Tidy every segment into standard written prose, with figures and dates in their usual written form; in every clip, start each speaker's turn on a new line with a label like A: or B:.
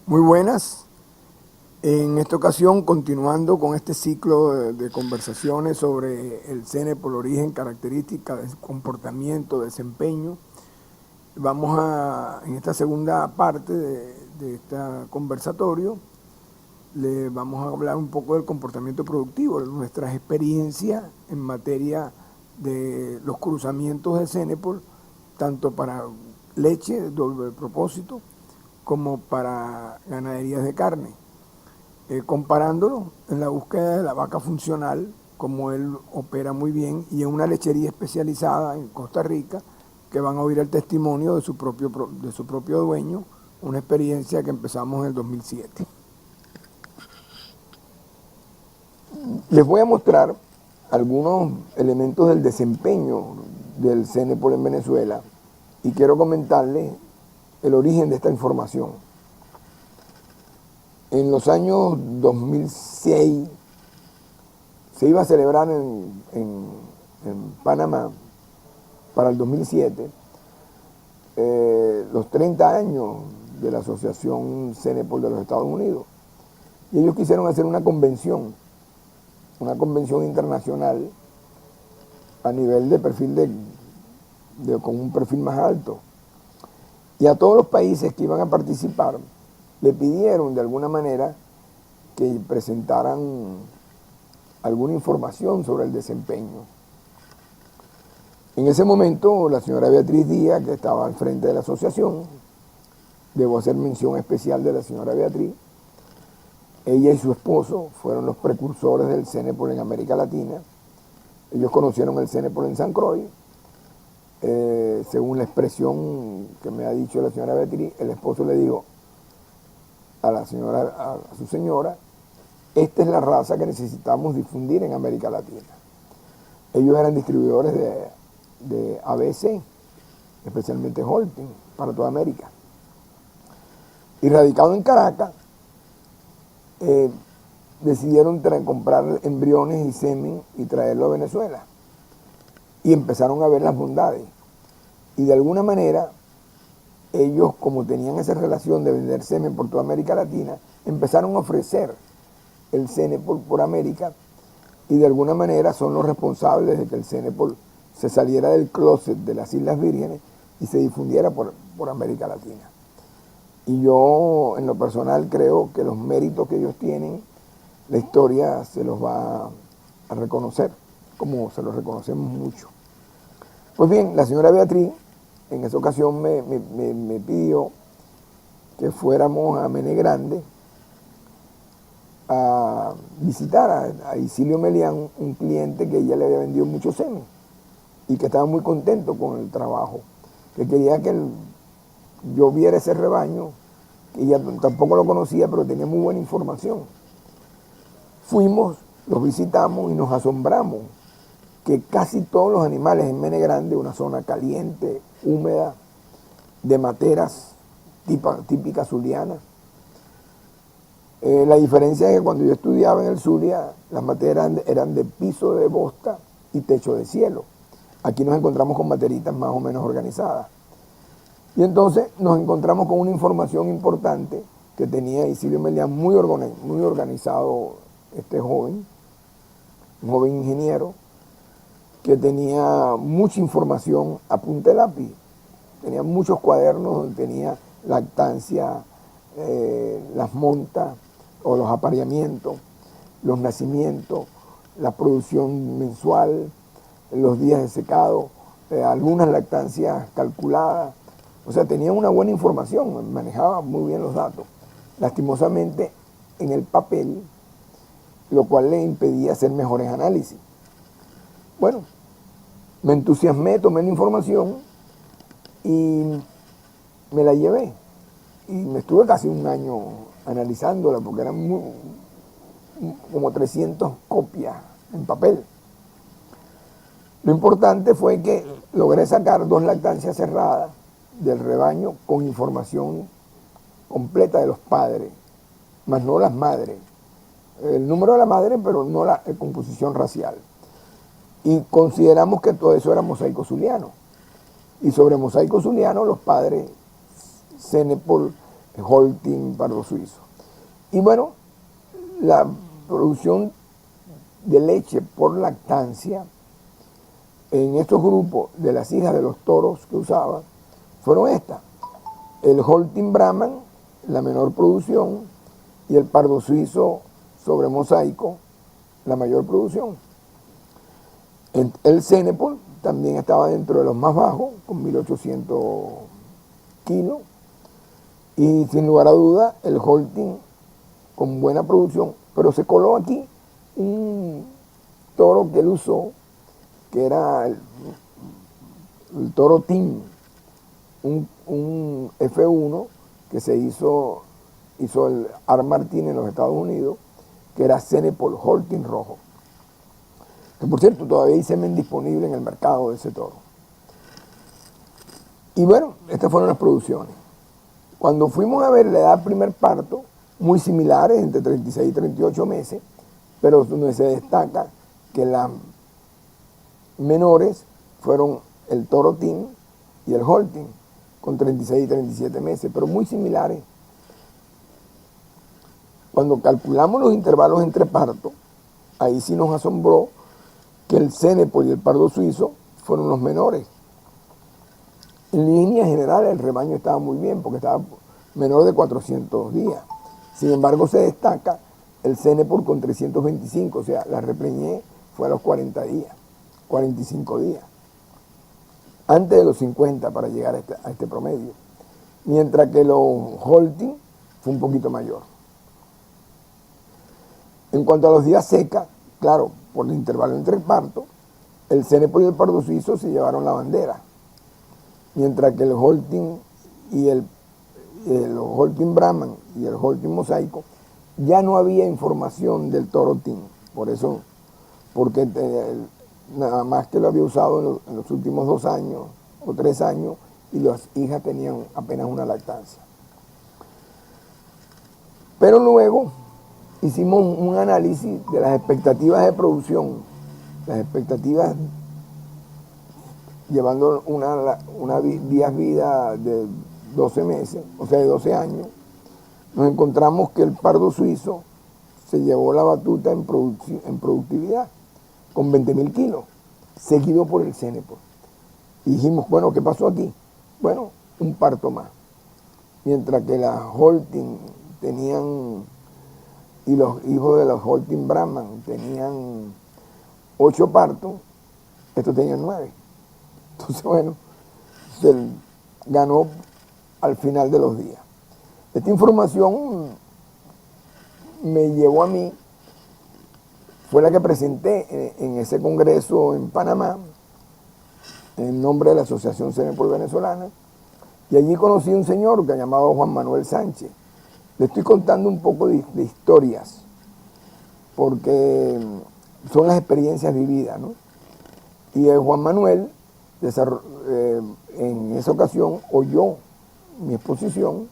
A: Muy buenas. En esta ocasión, continuando con este ciclo de conversaciones sobre el CENEPOL, origen, características, comportamiento, desempeño, en esta segunda parte de este conversatorio, le vamos a hablar un poco del comportamiento productivo, de nuestras experiencias en materia de los cruzamientos de CENEPOL, tanto para leche, de doble propósito, como para ganaderías de carne. Comparándolo en la búsqueda de la vaca funcional, como él opera muy bien, y en una lechería especializada en Costa Rica, que van a oír el testimonio de su propio dueño, una experiencia que empezamos en el 2007. Les voy a mostrar algunos elementos del desempeño del CENEPOL en Venezuela y quiero comentarles el origen de esta información. En los años 2006 se iba a celebrar en Panamá para el 2007 los 30 años de la Asociación CENEPOL de los Estados Unidos. Y ellos quisieron hacer una convención internacional a nivel de perfil con un perfil más alto. Y a todos los países que iban a participar le pidieron de alguna manera que presentaran alguna información sobre el desempeño. En ese momento, la señora Beatriz Díaz, que estaba al frente de la asociación, debo hacer mención especial de la señora Beatriz, ella y su esposo fueron los precursores del CENEPOL en América Latina. Ellos conocieron el CENEPOL en San Croix. Según la expresión que me ha dicho la señora Beatriz, el esposo le dijo a su señora, esta es la raza que necesitamos difundir en América Latina. Ellos eran distribuidores de ABC, especialmente Holting, para toda América. Y radicados en Caracas, decidieron comprar embriones y semen y traerlo a Venezuela. Y empezaron a ver las bondades. Y de alguna manera, ellos, como tenían esa relación de vender semen por toda América Latina, empezaron a ofrecer el CENEPOL por América y de alguna manera son los responsables de que el CENEPOL se saliera del closet de las Islas Vírgenes y se difundiera por América Latina. Y yo, en lo personal, creo que los méritos que ellos tienen, la historia se los va a reconocer, como se los reconocemos mucho. Pues bien, la señora Beatriz en esa ocasión me pidió que fuéramos a Mene Grande a visitar a Isilio Melián, un cliente que ella le había vendido mucho semen y que estaba muy contento con el trabajo, que quería que yo viera ese rebaño, que ella tampoco lo conocía, pero tenía muy buena información. Fuimos, los visitamos y nos asombramos que casi todos los animales en Mene Grande, una zona caliente, húmeda, de materas típicas zulianas. La diferencia es que cuando yo estudiaba en el Zulia, las materas eran de piso de bosta y techo de cielo. Aquí nos encontramos con materitas más o menos organizadas. Y entonces nos encontramos con una información importante que tenía Isilio Melián, muy organizado este joven, un joven ingeniero, que tenía mucha información a punta de lápiz. Tenía muchos cuadernos donde tenía lactancia, las montas o los apareamientos, los nacimientos, la producción mensual, los días de secado, algunas lactancias calculadas. O sea, tenía una buena información, manejaba muy bien los datos. Lastimosamente, en el papel, lo cual le impedía hacer mejores análisis. Bueno, me entusiasmé, tomé la información y me la llevé. Y me estuve casi un año analizándola porque eran como 300 copias en papel. Lo importante fue que logré sacar 2 lactancias cerradas del rebaño con información completa de los padres, más no las madres. El número de la madre, pero no la composición racial. Y consideramos que todo eso era mosaico zuliano. Y sobre mosaico zuliano, los padres CENEPOL Holstein, pardo suizo. Y bueno, la producción de leche por lactancia en estos grupos de las hijas de los toros que usaba fueron estas: el Holstein Brahman, la menor producción, y el pardo suizo sobre mosaico, la mayor producción. El Senepol también estaba dentro de los más bajos, con 1800 kilos, y sin lugar a duda el Holstein con buena producción, pero se coló aquí un toro que él usó, que era el toro Tim, un F1 que se hizo el Art Martin en los Estados Unidos, que era Senepol Holstein rojo, que por cierto todavía hay semen disponible en el mercado de ese toro. Y bueno, estas fueron las producciones. Cuando fuimos a ver la edad primer parto, muy similares, entre 36 y 38 meses, pero donde se destaca que las menores fueron el toro Tim y el Holstein, con 36 y 37 meses, pero muy similares. Cuando calculamos los intervalos entre partos, ahí sí nos asombró que el Senepol y el pardo suizo fueron los menores. En línea general el rebaño estaba muy bien, porque estaba menor de 400 días. Sin embargo, se destaca el Senepol con 325, o sea, la repreñé fue a los 40 días, 45 días, antes de los 50 para llegar a este promedio. Mientras que los Holstein fue un poquito mayor. En cuanto a los días secas, claro, por el intervalo entre partos, el Senepol y el pardo suizo se llevaron la bandera, mientras que el Holstein y el Holstein Brahman y el Holstein mosaico ya no había información del toro Tim, por eso, porque nada más que lo había usado en los últimos 2 años o 3 años y las hijas tenían apenas una lactancia. Pero luego hicimos un análisis de las expectativas de producción, las expectativas llevando una vida de 12 meses, o sea, de 12 años. Nos encontramos que el pardo suizo se llevó la batuta en productividad, con 20.000 kilos, seguido por el Senepol. Y dijimos, bueno, ¿qué pasó aquí? Bueno, un parto más. Mientras que las Holstein tenían, y los hijos de los Holstein Brahman tenían 8 partos, estos tenían 9. Entonces, bueno, se ganó al final de los días. Esta información me llevó a mí, fue la que presenté en ese congreso en Panamá, en nombre de la Asociación Senepol Venezolana, y allí conocí a un señor que llamado Juan Manuel Sánchez. Le estoy contando un poco de historias, porque son las experiencias vividas, ¿no? Y Juan Manuel, en esa ocasión, oyó mi exposición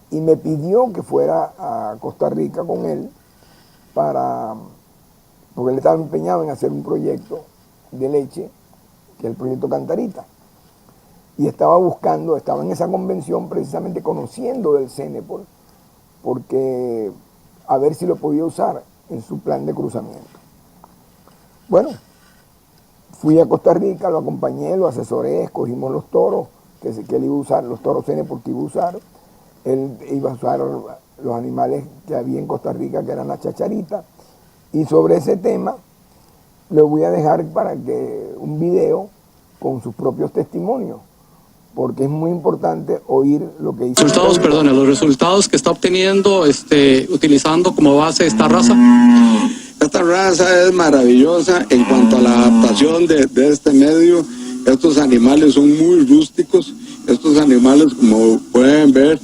A: y me pidió que fuera a Costa Rica con él porque él estaba empeñado en hacer un proyecto de leche, que es el proyecto Cantarita. Y estaba en esa convención precisamente conociendo del Senepol, porque a ver si lo podía usar en su plan de cruzamiento. Bueno, fui a Costa Rica, lo acompañé, lo asesoré, escogimos los toros que él iba a usar, los toros Senepol que iba a usar. Él iba a usar los animales que había en Costa Rica, que eran las chacharitas. Y sobre ese tema le voy a dejar un video con sus propios testimonios, porque es muy importante oír lo que dice.
B: Los resultados que está obteniendo utilizando como base esta raza.
C: Esta raza es maravillosa en cuanto a la adaptación de este medio. Estos animales son muy rústicos. Estos animales, como pueden ver,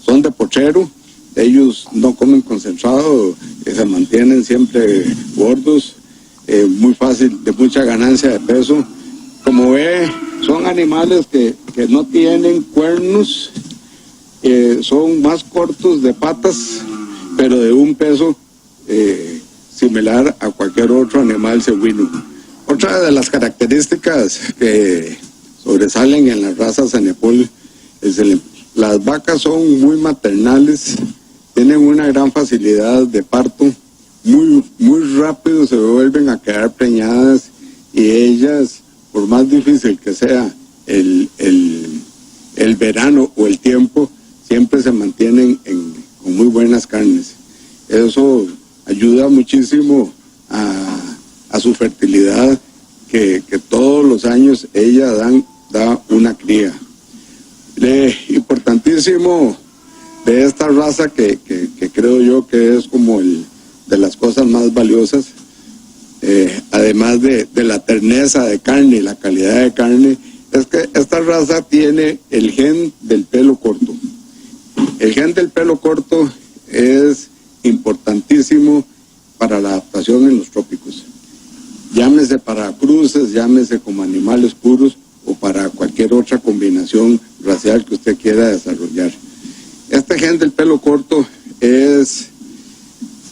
C: son de potrero. Ellos no comen concentrado, se mantienen siempre gordos, muy fácil, de mucha ganancia de peso. Como ve, son animales que no tienen cuernos, son más cortos de patas, pero de un peso similar a cualquier otro animal cebuino. Otra de las características que sobresalen en la raza Senepol es las vacas son muy maternales, tienen una gran facilidad de parto, muy rápido se vuelven a quedar preñadas y ellas, por más difícil que sea el verano o el tiempo, siempre se mantienen con muy buenas carnes. Eso ayuda muchísimo a su fertilidad, que todos los años ella da una cría. Importantísimo de esta raza que creo yo que es como de las cosas más valiosas, además de la terneza de carne y la calidad de carne, es que esta raza tiene el gen del pelo corto. El gen del pelo corto es importantísimo para la adaptación en los trópicos. Llámese para cruces, llámese como animales puros o para cualquier otra combinación racial que usted quiera desarrollar. Este gen del pelo corto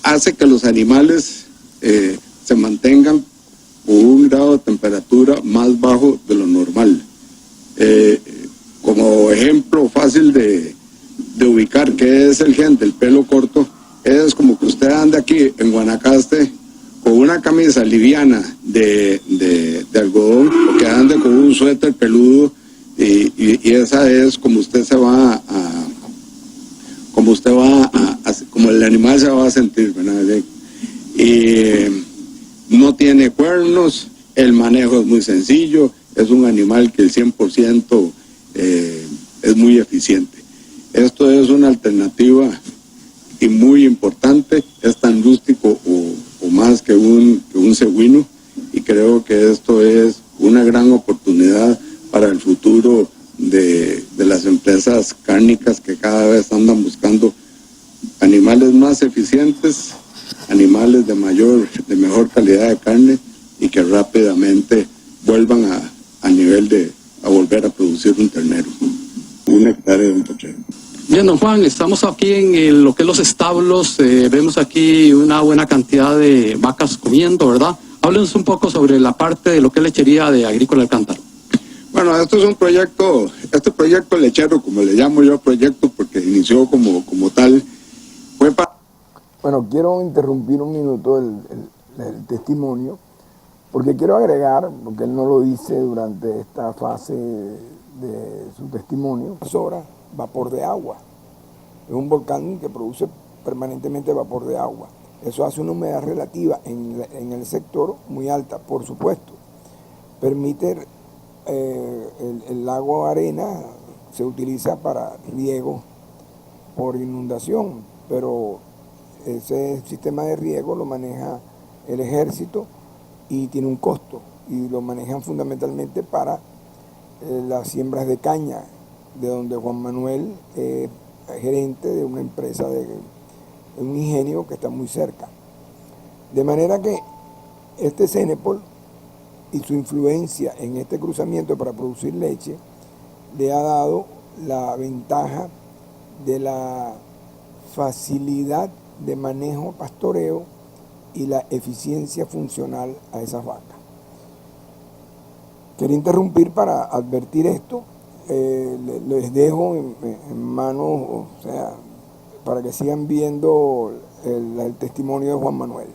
C: hace que los animales se mantengan con un grado de temperatura más bajo de lo normal. Como ejemplo fácil de ubicar qué es el gen del pelo corto, es como que usted ande aquí en Guanacaste con una camisa liviana de algodón, o que ande con un suéter peludo, y esa es como usted se va como el animal se va a sentir, ¿verdad? Y no tiene cuernos, el manejo es muy sencillo, es un animal que el 100% es muy eficiente. Esto es una alternativa y muy importante, es tan rústico o más que un cebuino, y creo que esto es una gran oportunidad para el futuro de las empresas cárnicas que cada vez andan buscando animales más eficientes, animales de mejor calidad de carne y que rápidamente vuelvan a nivel de volver a producir un ternero, un hectárea de un pochero.
B: Bien, don Juan, estamos aquí en lo que es los establos, vemos aquí una buena cantidad de vacas comiendo, ¿verdad? Háblenos un poco sobre la parte de lo que es lechería de Agrícola El Cántaro.
C: Bueno, esto es un proyecto, este proyecto lechero, como le llamo yo proyecto, porque inició como tal, fue para...
A: Bueno, quiero interrumpir un minuto el testimonio, porque quiero agregar, porque él no lo dice durante esta fase de su testimonio, ahora vapor de agua. Es un volcán que produce permanentemente vapor de agua. Eso hace una humedad relativa en el sector muy alta, por supuesto. Permite el lago arena se utiliza para riego por inundación, pero ese sistema de riego lo maneja el ejército y tiene un costo, y lo manejan fundamentalmente para las siembras de caña, de donde Juan Manuel es gerente de una empresa de un ingenio que está muy cerca. De manera que este Cenepol y su influencia en este cruzamiento para producir leche le ha dado la ventaja de la facilidad de manejo pastoreo y la eficiencia funcional a esas vacas. Quería interrumpir para advertir esto. Les dejo en manos, o sea, para que sigan viendo el testimonio de Juan Manuel.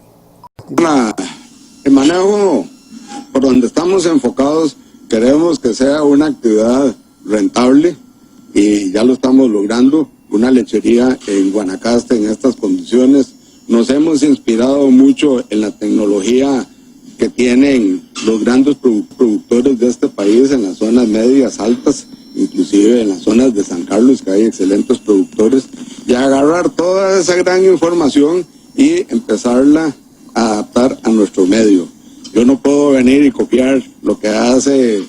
C: El manejo por donde estamos enfocados, queremos que sea una actividad rentable y ya lo estamos logrando. Una lechería en Guanacaste en estas condiciones. Nos hemos inspirado mucho en la tecnología que tienen los grandes productores de este país en las zonas medias, altas, inclusive en las zonas de San Carlos, que hay excelentes productores, y agarrar toda esa gran información y empezarla a adaptar a nuestro medio. Yo no puedo venir y copiar lo que hacen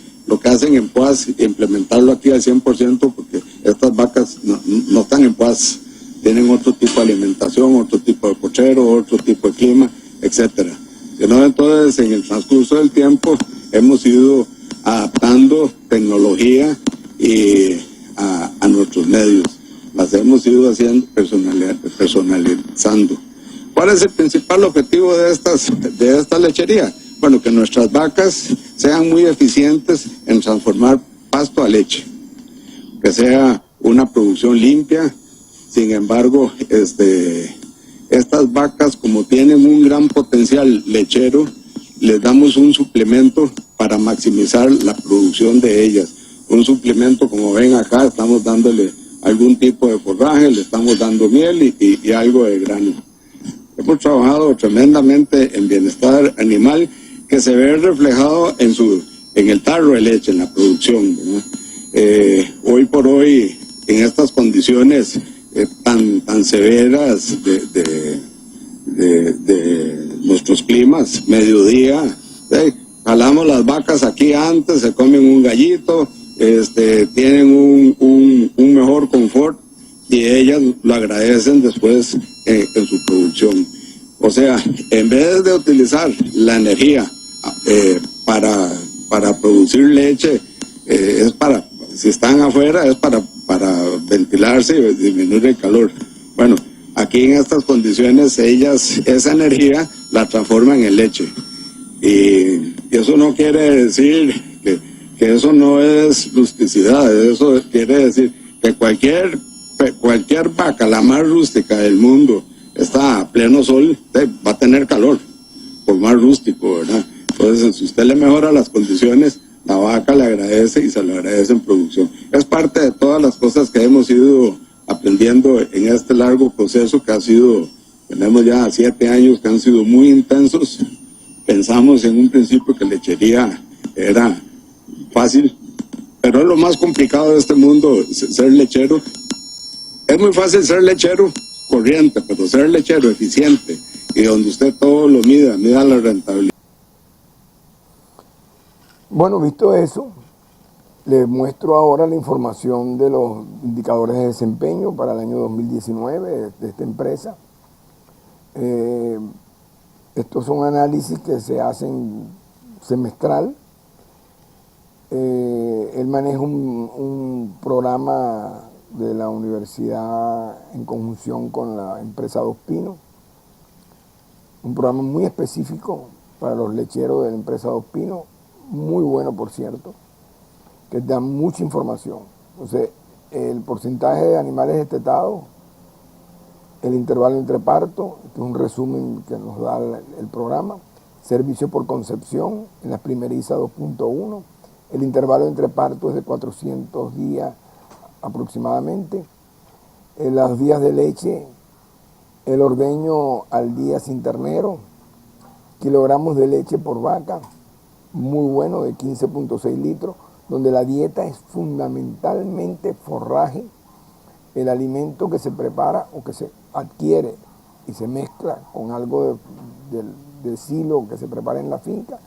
C: en Poás e implementarlo aquí al 100%, porque estas vacas no están en Poás, tienen otro tipo de alimentación, otro tipo de pochero, otro tipo de clima, etcétera. Entonces, en el transcurso del tiempo hemos ido adaptando tecnología a nuestros medios. Las hemos ido haciendo personalizando. ¿Cuál es el principal objetivo de esta lechería? Bueno, que nuestras vacas sean muy eficientes en transformar pasto a leche. Que sea una producción limpia. Sin embargo, estas vacas, como tienen un gran potencial lechero, les damos un suplemento para maximizar la producción de ellas. Un suplemento, como ven acá, estamos dándole algún tipo de forraje, le estamos dando miel y algo de grano. Hemos trabajado tremendamente en bienestar animal, que se ve reflejado en el tarro de leche, en la producción, ¿verdad? Hoy por hoy, en estas condiciones tan severas de nuestros climas, mediodía, jalamos las vacas aquí antes, se comen un gallito, tienen un mejor confort, y ellas lo agradecen después en su producción. O sea, en vez de utilizar la energía para producir leche, si están afuera, es para ventilarse y disminuir el calor. Bueno, aquí en estas condiciones ellas esa energía la transforman en leche. Y eso no quiere decir que eso no es rusticidad, eso quiere decir que cualquier vaca, la más rústica del mundo, está a pleno sol, va a tener calor, por más rústico, ¿verdad? Entonces, si usted le mejora las condiciones, la vaca le agradece y se le agradece en producción. Es parte de todas las cosas que hemos ido aprendiendo en este largo proceso que ha sido, tenemos ya 7 años que han sido muy intensos. Pensamos en un principio que lechería era fácil, pero es lo más complicado de este mundo, ser lechero. Es muy fácil ser lechero corriente, pero ser lechero eficiente y donde usted todo lo mida la rentabilidad.
A: Bueno, visto eso, les muestro ahora la información de los indicadores de desempeño para el año 2019 de esta empresa. Estos son análisis que se hacen semestral. Él maneja un programa de la universidad en conjunción con la empresa Dos Pinos, un programa muy específico para los lecheros de la empresa Dos Pinos, muy bueno por cierto, que da mucha información. Entonces, el porcentaje de animales destetados, el intervalo entre parto, este es un resumen que nos da el programa, servicio por concepción en las primerizas 2.1, el intervalo entre parto es de 400 días aproximadamente, los días de leche, el ordeño al día sin ternero, kilogramos de leche por vaca, muy bueno, de 15.6 litros, donde la dieta es fundamentalmente forraje, el alimento que se prepara o que se adquiere y se mezcla con algo de silo que se prepara en la finca,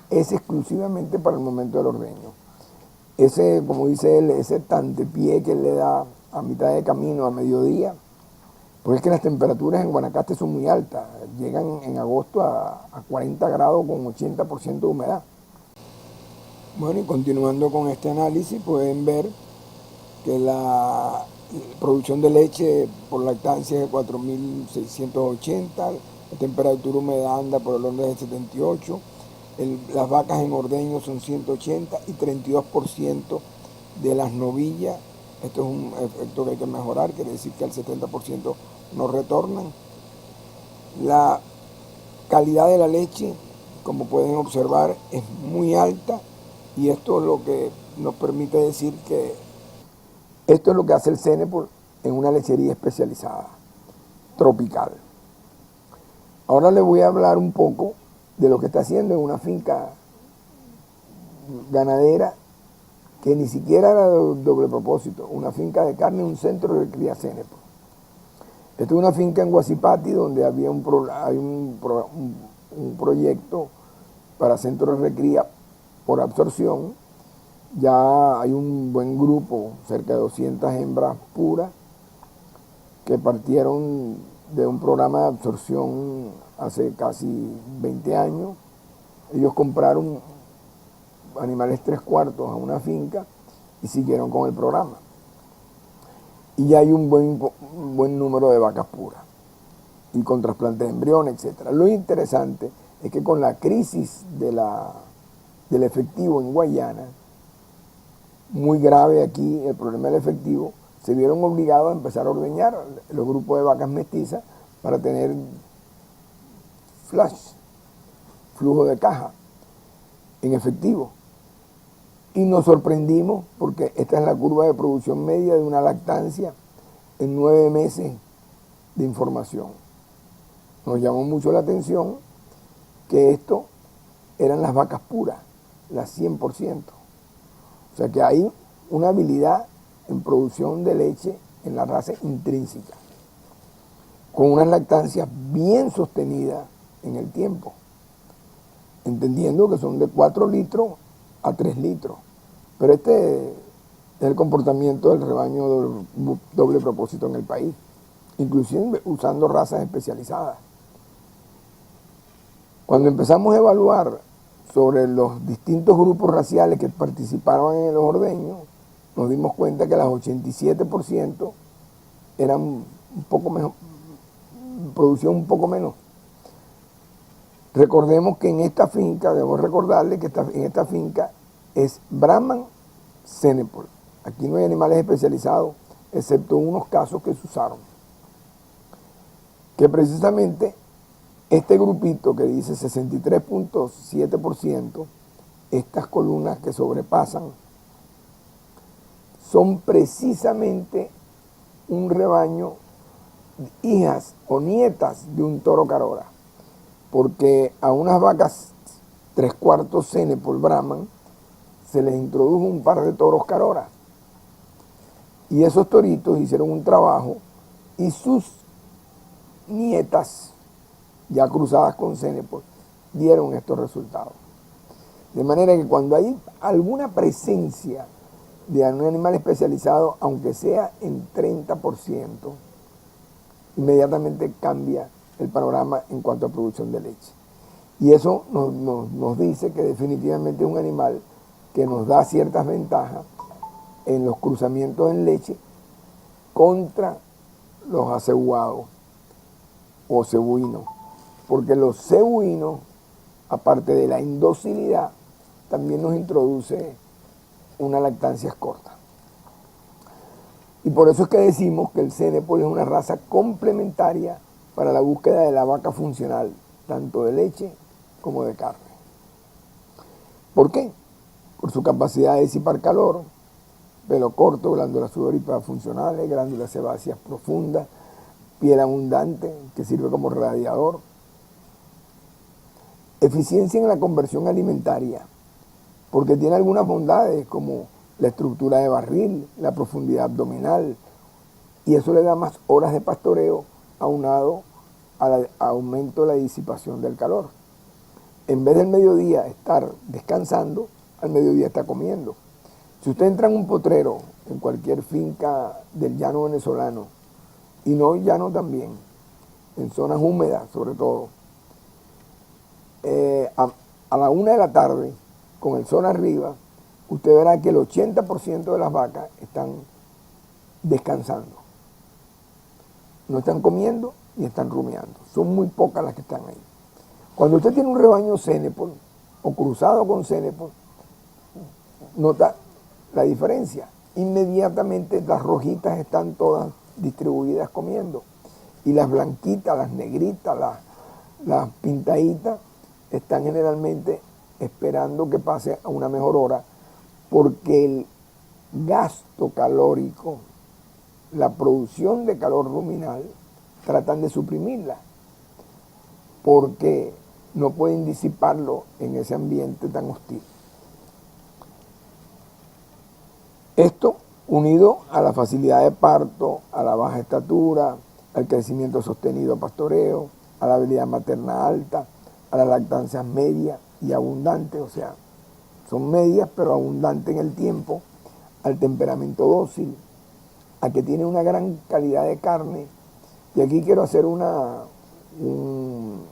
A: es exclusivamente para el momento del ordeño. Ese, como dice él, ese tantepié que él le da a mitad de camino, a mediodía, porque es que las temperaturas en Guanacaste son muy altas, llegan en agosto a 40 grados con 80% de humedad. Bueno, y continuando con este análisis, pueden ver que la producción de leche por lactancia es de 4.680, la temperatura humedad anda por el orden de 78, las vacas en ordeño son 180 y 32% de las novillas. Esto es un efecto que hay que mejorar, quiere decir que el 70% no retornan. La calidad de la leche, como pueden observar, es muy alta y esto es lo que nos permite decir que esto es lo que hace el Cenepol en una lechería especializada, tropical. Ahora les voy a hablar un poco de lo que está haciendo en una finca ganadera que ni siquiera era de doble propósito, una finca de carne, un centro de cría Cenepol. Esta es una finca en Guasipati donde había un proyecto para centros de recría por absorción. Ya hay un buen grupo, cerca de 200 hembras puras, que partieron de un programa de absorción hace casi 20 años. Ellos compraron animales 3/4 a una finca y siguieron con el programa. Y ya hay un buen número de vacas puras y con trasplante de embriones, etc. Lo interesante es que con la crisis del efectivo en Guayana, muy grave aquí el problema del efectivo, se vieron obligados a empezar a ordeñar los grupos de vacas mestizas para tener flujo de caja en efectivo. Y nos sorprendimos porque esta es la curva de producción media de una lactancia en 9 meses de información. Nos llamó mucho la atención que esto eran las vacas puras, las 100%. O sea que hay una habilidad en producción de leche en la raza intrínseca, con unas lactancias bien sostenidas en el tiempo, entendiendo que son de 4 litros a 3 litros. Pero este es el comportamiento del rebaño doble propósito en el país, inclusive usando razas especializadas. Cuando empezamos a evaluar sobre los distintos grupos raciales que participaban en los ordeños, nos dimos cuenta que las 87% eran un poco mejor, producían un poco menos. Recordemos que en esta finca, debo recordarle que en esta finca es Brahman Senepol. Aquí no hay animales especializados, excepto unos casos que se usaron. Que precisamente este grupito que dice 63.7%, estas columnas que sobrepasan, son precisamente un rebaño hijas o nietas de un toro Carora, porque a unas vacas 3/4 Senepol Brahman se les introdujo un par de toros Carora, y esos toritos hicieron un trabajo y sus nietas, ya cruzadas con Senepol, dieron estos resultados. De manera que cuando hay alguna presencia de un animal especializado, aunque sea en 30%, inmediatamente cambia el panorama en cuanto a producción de leche. Y eso nos dice que definitivamente es un animal que nos da ciertas ventajas en los cruzamientos en leche contra los acebuados o cebuinos, porque los cebuinos, aparte de la indocilidad, también nos introduce una lactancia corta. Y por eso es que decimos que el Senepol es una raza complementaria para la búsqueda de la vaca funcional, tanto de leche como de carne. ¿Por qué? Por su capacidad de disipar calor, pelo corto, glándulas sudoríparas funcionales, glándulas sebáceas profundas, piel abundante que sirve como radiador. Eficiencia en la conversión alimentaria, porque tiene algunas bondades como la estructura de barril, la profundidad abdominal, y eso le da más horas de pastoreo aunado al aumento de la disipación del calor. En vez del mediodía estar descansando, al mediodía está comiendo. Si usted entra en un potrero, en cualquier finca del llano venezolano, y no llano también, en zonas húmedas sobre todo, a la 1 de la tarde, con el sol arriba, usted verá que el 80% de las vacas están descansando. No están comiendo ni están rumiando. Son muy pocas las que están ahí. Cuando usted tiene un rebaño Senepol o cruzado con Senepol, nota la diferencia. Inmediatamente las rojitas están todas distribuidas comiendo. Y las blanquitas, las negritas, las pintaditas, están generalmente esperando que pase a una mejor hora, porque el gasto calórico, la producción de calor ruminal, tratan de suprimirla, porque no pueden disiparlo en ese ambiente tan hostil. Esto unido a la facilidad de parto, a la baja estatura, al crecimiento sostenido a pastoreo, a la habilidad materna alta, a la lactancia media y abundante, o sea, son medias pero abundantes en el tiempo, al temperamento dócil, a que tiene una gran calidad de carne. Y aquí quiero hacer un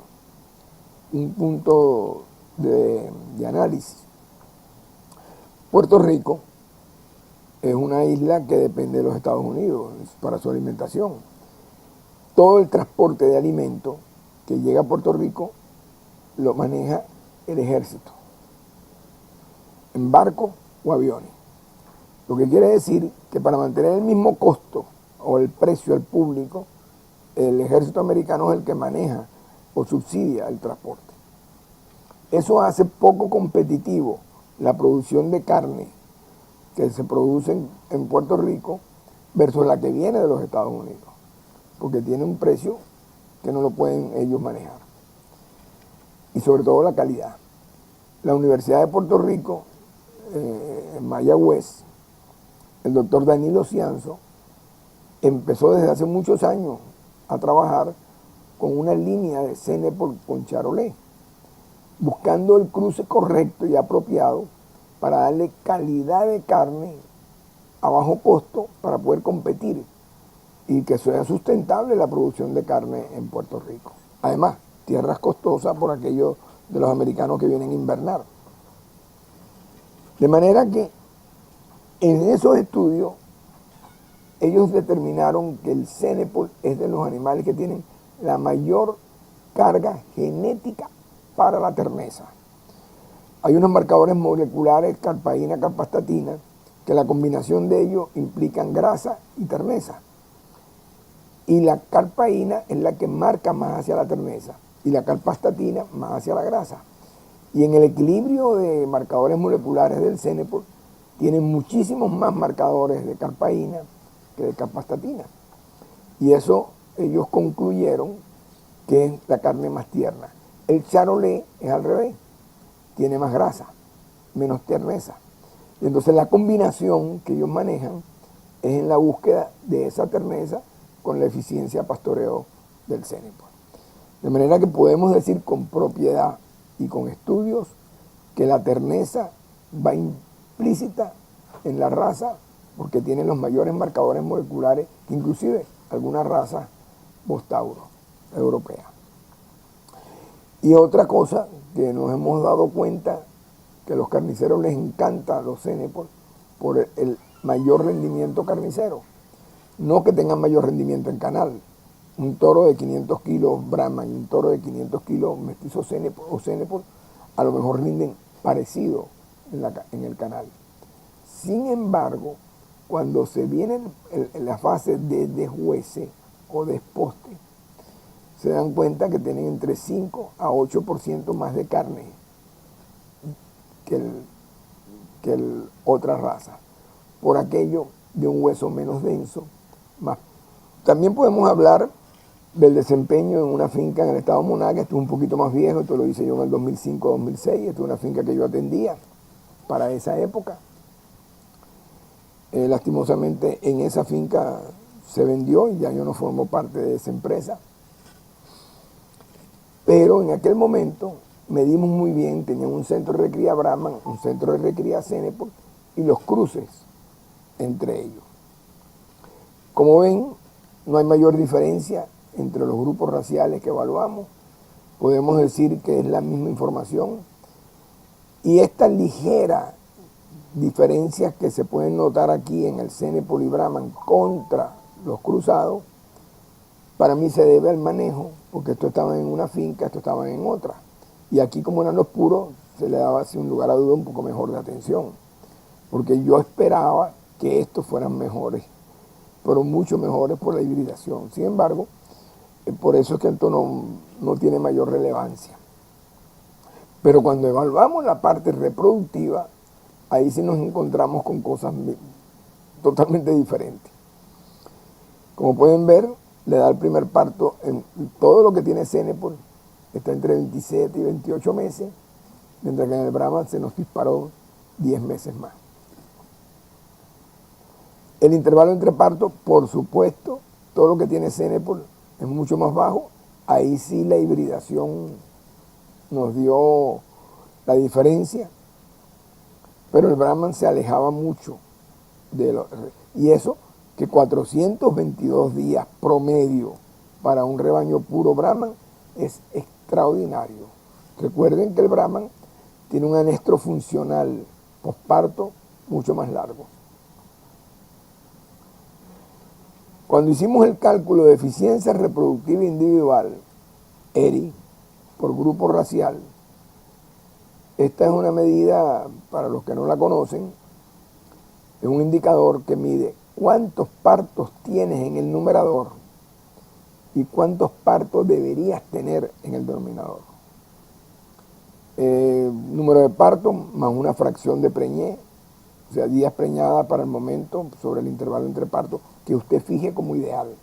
A: punto de análisis. Puerto Rico es una isla que depende de los Estados Unidos para su alimentación. Todo el transporte de alimentos que llega a Puerto Rico lo maneja el ejército, en barco o aviones. Lo que quiere decir que para mantener el mismo costo o el precio al público, el ejército americano es el que maneja o subsidia el transporte. Eso hace poco competitivo la producción de carne que se produce en Puerto Rico versus la que viene de los Estados Unidos, porque tiene un precio que no lo pueden ellos manejar. Y sobre todo la calidad. La Universidad de Puerto Rico, en Mayagüez, el doctor Danilo Cianzo, empezó desde hace muchos años a trabajar con una línea de Cenepol con Charolais, buscando el cruce correcto y apropiado para darle calidad de carne a bajo costo para poder competir y que sea sustentable la producción de carne en Puerto Rico. Además, tierras costosas por aquellos de los americanos que vienen a invernar. De manera que en esos estudios ellos determinaron que el Cenepol es de los animales que tienen la mayor carga genética para la terneza. Hay unos marcadores moleculares, carpaína, carpastatina, que la combinación de ellos implican grasa y terneza. Y la carpaína es la que marca más hacia la terneza y la carpastatina más hacia la grasa. Y en el equilibrio de marcadores moleculares del Cenepol tienen muchísimos más marcadores de carpaína que de carpastatina. Y eso ellos concluyeron que es la carne más tierna. El Charolais es al revés, tiene más grasa, menos terneza. Y entonces la combinación que ellos manejan es en la búsqueda de esa terneza con la eficiencia pastoreo del Cenepol. De manera que podemos decir con propiedad y con estudios que la terneza va implícita en la raza porque tiene los mayores marcadores moleculares que inclusive algunas razas Bostauro europeas. Y otra cosa que nos hemos dado cuenta que a los carniceros les encanta los Cenepol por el mayor rendimiento carnicero. No que tengan mayor rendimiento en canal. Un toro de 500 kilos Brahman y un toro de 500 kilos mestizo Cenepol o Cenepol a lo mejor rinden parecido en el canal. Sin embargo, cuando se viene en la fase de deshuese o desposte, se dan cuenta que tienen entre 5 a 8% más de carne que otra raza, por aquello de un hueso menos denso. Más. También podemos hablar del desempeño en una finca en el estado Monaga. Esto es un poquito más viejo, esto lo hice yo en el 2005-2006, esto es una finca que yo atendía para esa época. Lastimosamente en esa finca se vendió y ya yo no formo parte de esa empresa. Pero en aquel momento medimos muy bien, tenían un centro de recría Brahman, un centro de recría Cenepol y los cruces entre ellos. Como ven, no hay mayor diferencia entre los grupos raciales que evaluamos. Podemos decir que es la misma información. Y esta ligera diferencias que se pueden notar aquí en el Cenepol y Brahman contra los cruzados, para mí se debe al manejo, porque estos estaban en una finca, estos estaban en otra. Y aquí, como eran los puros, se le daba, sin lugar a duda, un poco mejor de atención. Porque yo esperaba que estos fueran mejores, pero mucho mejores por la hibridación. Sin embargo, por eso es que esto no tiene mayor relevancia. Pero cuando evaluamos la parte reproductiva, ahí sí nos encontramos con cosas totalmente diferentes. Como pueden ver, le da el primer parto en todo lo que tiene Cenepol, está entre 27 y 28 meses, mientras que en el Brahman se nos disparó 10 meses más. El intervalo entre partos, por supuesto, todo lo que tiene Cenepol es mucho más bajo. Ahí sí la hibridación nos dio la diferencia, pero el Brahman se alejaba mucho de lo, y eso que 422 días promedio para un rebaño puro Brahman es extraordinario. Recuerden que el Brahman tiene un anestro funcional posparto mucho más largo. Cuando hicimos el cálculo de eficiencia reproductiva individual, ERI, por grupo racial, esta es una medida, para los que no la conocen, Es un indicador que mide cuántos partos tienes en el numerador y cuántos partos deberías tener en el denominador. Número de partos más una fracción de preñez, o sea, días preñadas para el momento sobre el intervalo entre partos que usted fije como ideal.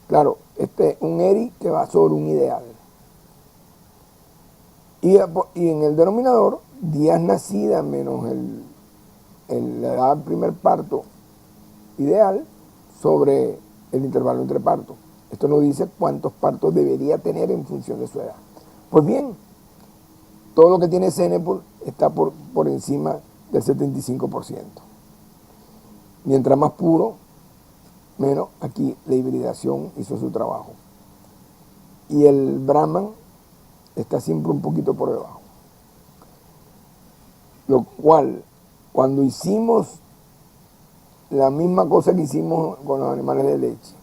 A: Claro, este es un ERI que va sobre un ideal. Y en el denominador, días nacidas menos la edad del primer parto ideal sobre el intervalo entre partos. Esto nos dice cuántos partos debería tener en función de su edad. Pues bien, todo lo que tiene Cenepol está por encima del 75%. Mientras más puro, menos. Aquí la hibridación hizo su trabajo. Y el Brahman está siempre un poquito por debajo. Lo cual, cuando hicimos la misma cosa que hicimos con los animales de leche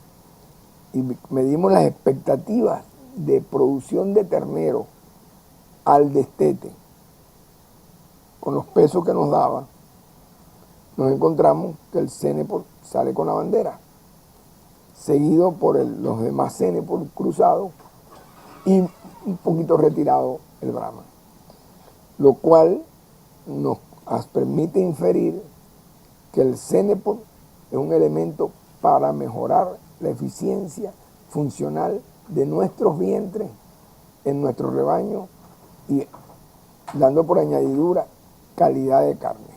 A: y medimos las expectativas de producción de ternero al destete con los pesos que nos daban, nos encontramos que el Cenepol sale con la bandera, seguido por los demás Cenepol cruzados y un poquito retirado el Brahman, lo cual nos permite inferir que el Cenepol es un elemento para mejorar la eficiencia funcional de nuestros vientres en nuestro rebaño y dando por añadidura calidad de carne.